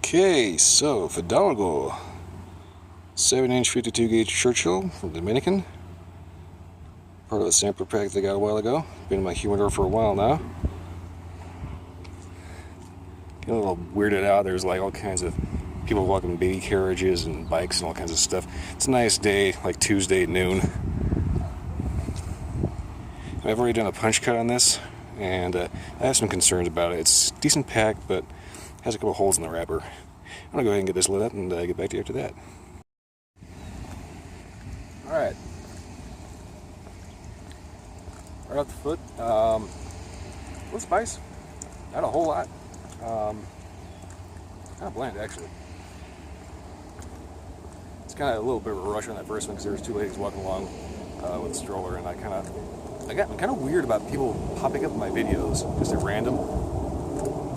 Okay, so Fidalgo, 7-inch 52 gauge Churchill from Dominican. Part of a sampler pack they got a while ago. Been in my humidor for a while now. Getting a little weirded out. There's like all kinds of people walking baby carriages and bikes and all kinds of stuff. It's a nice day, like Tuesday at noon. I've already done a punch cut on this, and I have some concerns about it. It's a decent pack, but has a couple holes in the wrapper. I'm gonna go ahead and get this lit up and get back to you after that. Alright. Right off the foot. A little spice. Not a whole lot. Kind of bland, actually. It's kind of a little bit of a rush on that first one because there was two ladies walking along with a stroller, and I'm kind of weird about people popping up in my videos just at random.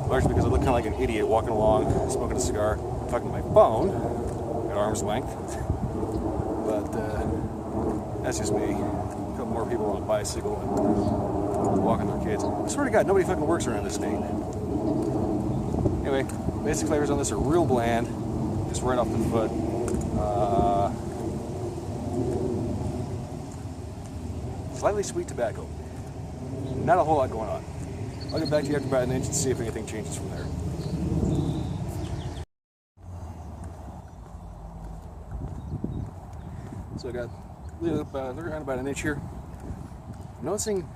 Largely because I look kind of like an idiot walking along, smoking a cigar, talking to my phone at arm's length. But that's just me. A couple more people on a bicycle and walking their kids. I swear to God, nobody fucking works around this state. Anyway, basic flavors on this are real bland, just right off the foot. Slightly sweet tobacco. Not a whole lot going on. I'll get back to you after about an inch and see if anything changes from there. So I got lit up around about an inch here. I'm noticing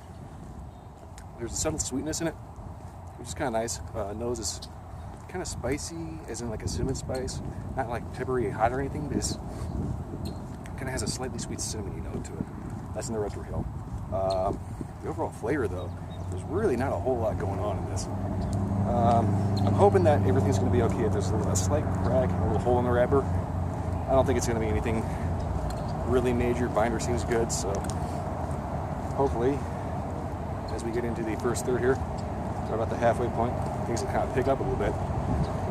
there's a subtle sweetness in it, which is kind of nice. Nose is kind of spicy, as in like a cinnamon spice. Not like peppery hot or anything, but it's kind of has a slightly sweet cinnamony note to it. That's in the retro hill. The overall flavor, though, there's really not a whole lot going on in this. I'm hoping that everything's going to be okay. If there's a slight crack and a little hole in the wrapper, I don't think it's going to be anything really major. Binder seems good, so hopefully, as we get into the first third here, we're about the halfway point, things will kind of pick up a little bit.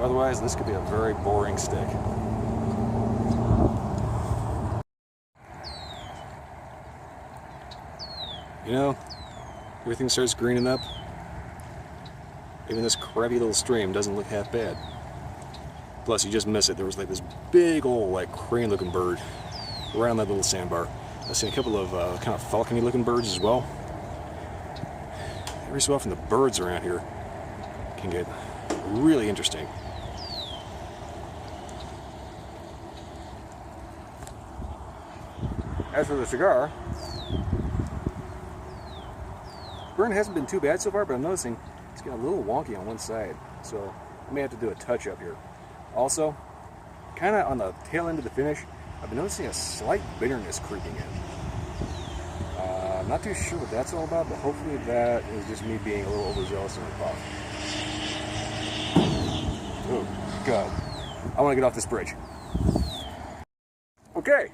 Otherwise, this could be a very boring stick. You know, everything starts greening up. Even this crappy little stream doesn't look half bad. Plus, you just miss it. There was like this big old, like, crane-looking bird around that little sandbar. I've seen a couple of kind of falcony-looking birds as well. Every so often, the birds around here can get really interesting. As for the cigar, burn hasn't been too bad so far, but I'm noticing it's getting a little wonky on one side, so I may have to do a touch-up here. Also, kind of on the tail end of the finish, I've been noticing a slight bitterness creeping in. I'm not too sure what that's all about, but hopefully that is just me being a little overzealous in the puff. Oh, God. I want to get off this bridge. Okay.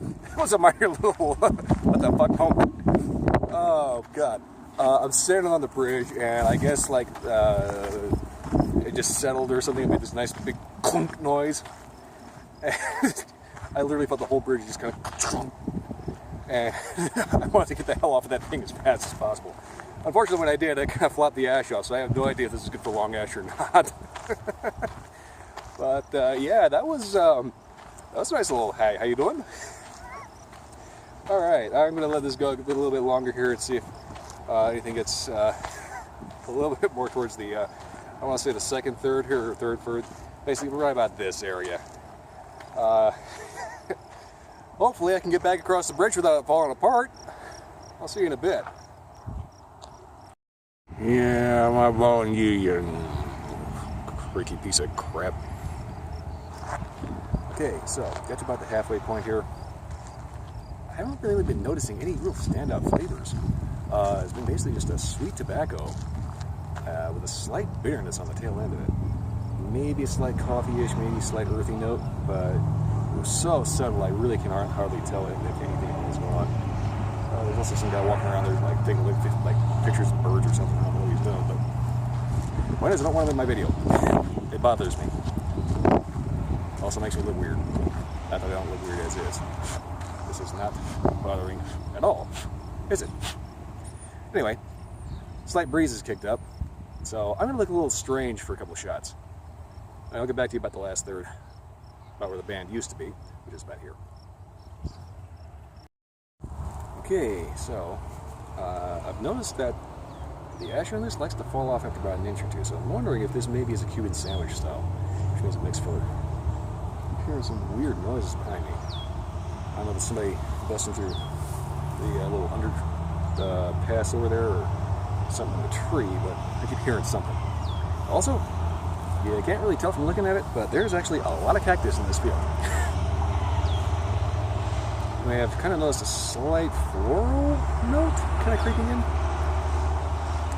That was a minor little, what the fuck moment. Oh, God. I'm standing on the bridge, and I guess, like, it just settled or something. It made this nice big clunk noise. And I literally felt the whole bridge just kind of... And I wanted to get the hell off of that thing as fast as possible. Unfortunately, when I did, I kind of flopped the ash off, so I have no idea if this is good for long ash or not. But, yeah, that was a nice little, hey, how you doing? Alright, I'm going to let this go a little bit longer here and see if anything gets a little bit more towards the, I want to say the second third here, or third. Basically, we're right about this area. Hopefully I can get back across the bridge without it falling apart. I'll see you in a bit. Yeah, I'm eyeballing you, you creaky piece of crap. Okay, so got to about the halfway point here. I haven't really been noticing any real standout flavors. It's been basically just a sweet tobacco with a slight bitterness on the tail end of it. Maybe a slight coffee-ish, maybe a slight earthy note, but it was so subtle I really can hardly tell if anything is going on. There's also some guy walking around there like taking like pictures of birds or something. I don't know what he's doing, but point is, I don't want him in my video. It bothers me. Also makes me look weird. Not that I don't look weird as is. This is not bothering at all, is it? Anyway, slight breeze has kicked up, so I'm going to look a little strange for a couple shots. I'll get back to you about the last third, about where the band used to be, which is about here. Okay, so I've noticed that the ash on this likes to fall off after about an inch or two, so I'm wondering if this maybe is a Cuban sandwich style, which means it makes for... I'm hearing some weird noises behind me. I don't know if it's somebody busting through the little under pass over there or something in a tree, but I keep hearing something. Also, you can't really tell from looking at it, but there's actually a lot of cactus in this field. You may have kind of noticed a slight floral note kind of creeping in.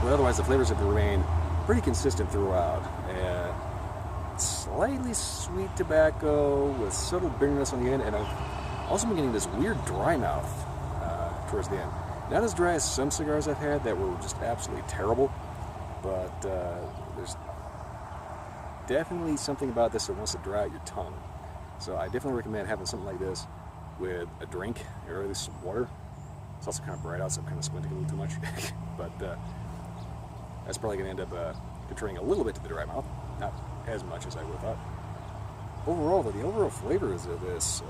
But otherwise, the flavors have remained pretty consistent throughout. Slightly sweet tobacco with subtle bitterness on the end, and I've also been getting this weird dry mouth towards the end. Not as dry as some cigars I've had that were just absolutely terrible, but there's definitely something about this that wants to dry out your tongue. So I definitely recommend having something like this with a drink, or at least some water. It's also kind of bright out, so I'm kind of squinting a little too much. But that's probably going to end up contributing a little bit to the dry mouth. Not as much as I would have thought. Overall, though, the overall flavors of this,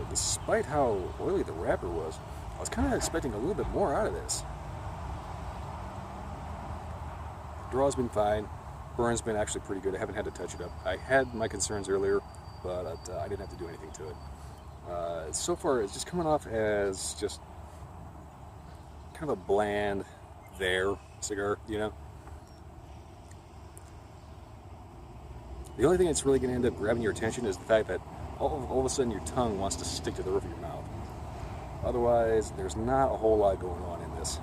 despite how oily the wrapper was, I was kind of expecting a little bit more out of this. Draw's been fine. Burn's been actually pretty good. I haven't had to touch it up. I had my concerns earlier, but I didn't have to do anything to it. So far, it's just coming off as just kind of a bland cigar, you know? The only thing that's really going to end up grabbing your attention is the fact that all of a sudden your tongue wants to stick to the roof of your mouth. Otherwise, there's not a whole lot going on in this.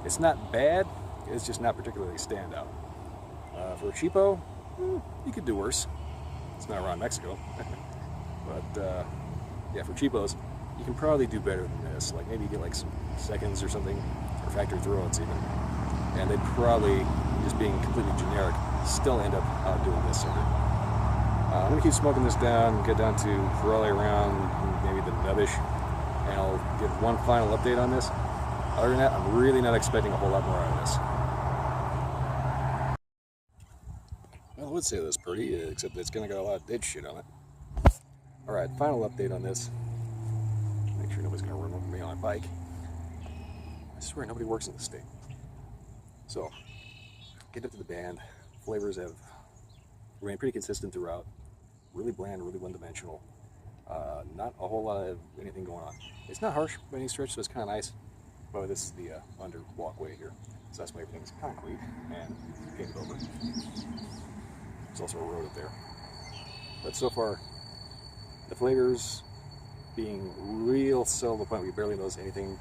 It's not bad, it's just not particularly standout. For a cheapo, you could do worse. It's not around Mexico. But yeah, for cheapos, you can probably do better than this. Like maybe get like some seconds or something, or factory throw-ins even. And they'd probably, just being completely generic, still end up outdoing this sucker. I'm going to keep smoking this down, get down to probably around maybe the nubbish, and I'll give one final update on this. Other than that, I'm really not expecting a whole lot more out of this. Well, I would say this pretty, except it's going to got a lot of dead shit on it. Alright, final update on this. Make sure nobody's going to run over me on a bike. I swear nobody works in this state. So, get up to the band. Flavors have remained pretty consistent throughout. Really bland, really one-dimensional. Not a whole lot of anything going on. It's not harsh by any stretch, so it's kind of nice. But this is the under walkway here. So that's why everything's concrete and painted over. There's also a road up there. But so far, the flavors being real subtle to the point where you barely notice anything.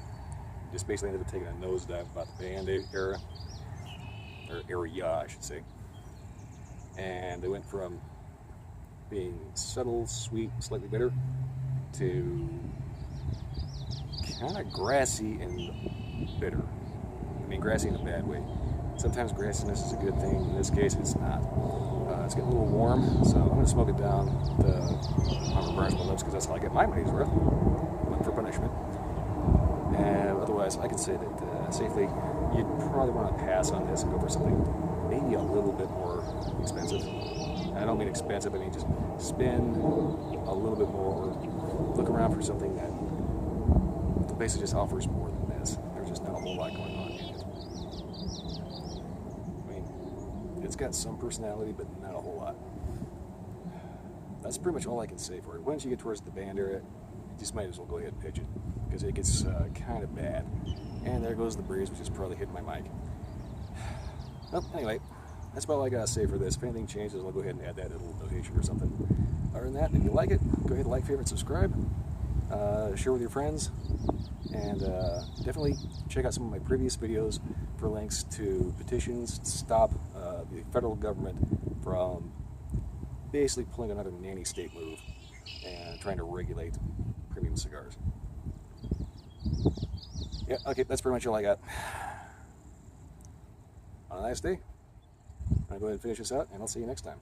Just basically ended up taking a nosedive about the band era. Or area, I should say. And they went from being subtle, sweet, slightly bitter, to kind of grassy and bitter. I mean, grassy in a bad way. Sometimes grassiness is a good thing. In this case, it's not. It's getting a little warm, so I'm going to smoke it down to burns my lips because that's how I get my money's worth. Look for punishment. And otherwise, I can say that safely, you'd probably want to pass on this and go for something maybe a little bit more expensive. I don't mean expensive, I mean just spend a little bit more, or look around for something that basically just offers more than this. There's just not a whole lot going on in it. I mean, it's got some personality, but not a whole lot. That's pretty much all I can say for it. Once you get towards the band area, you just might as well go ahead and pitch it, because it gets kind of bad. And there goes the breeze, which is probably hitting my mic. Well, anyway, that's about all I gotta say for this. If anything changes, I'll go ahead and add that little notation or something. Other than that, if you like it, go ahead and like, favorite, subscribe. Share with your friends. And definitely check out some of my previous videos for links to petitions to stop the federal government from basically pulling another nanny state move and trying to regulate premium cigars. Yeah, okay, that's pretty much all I got. On a nice day. I'm going to go ahead and finish this out, and I'll see you next time.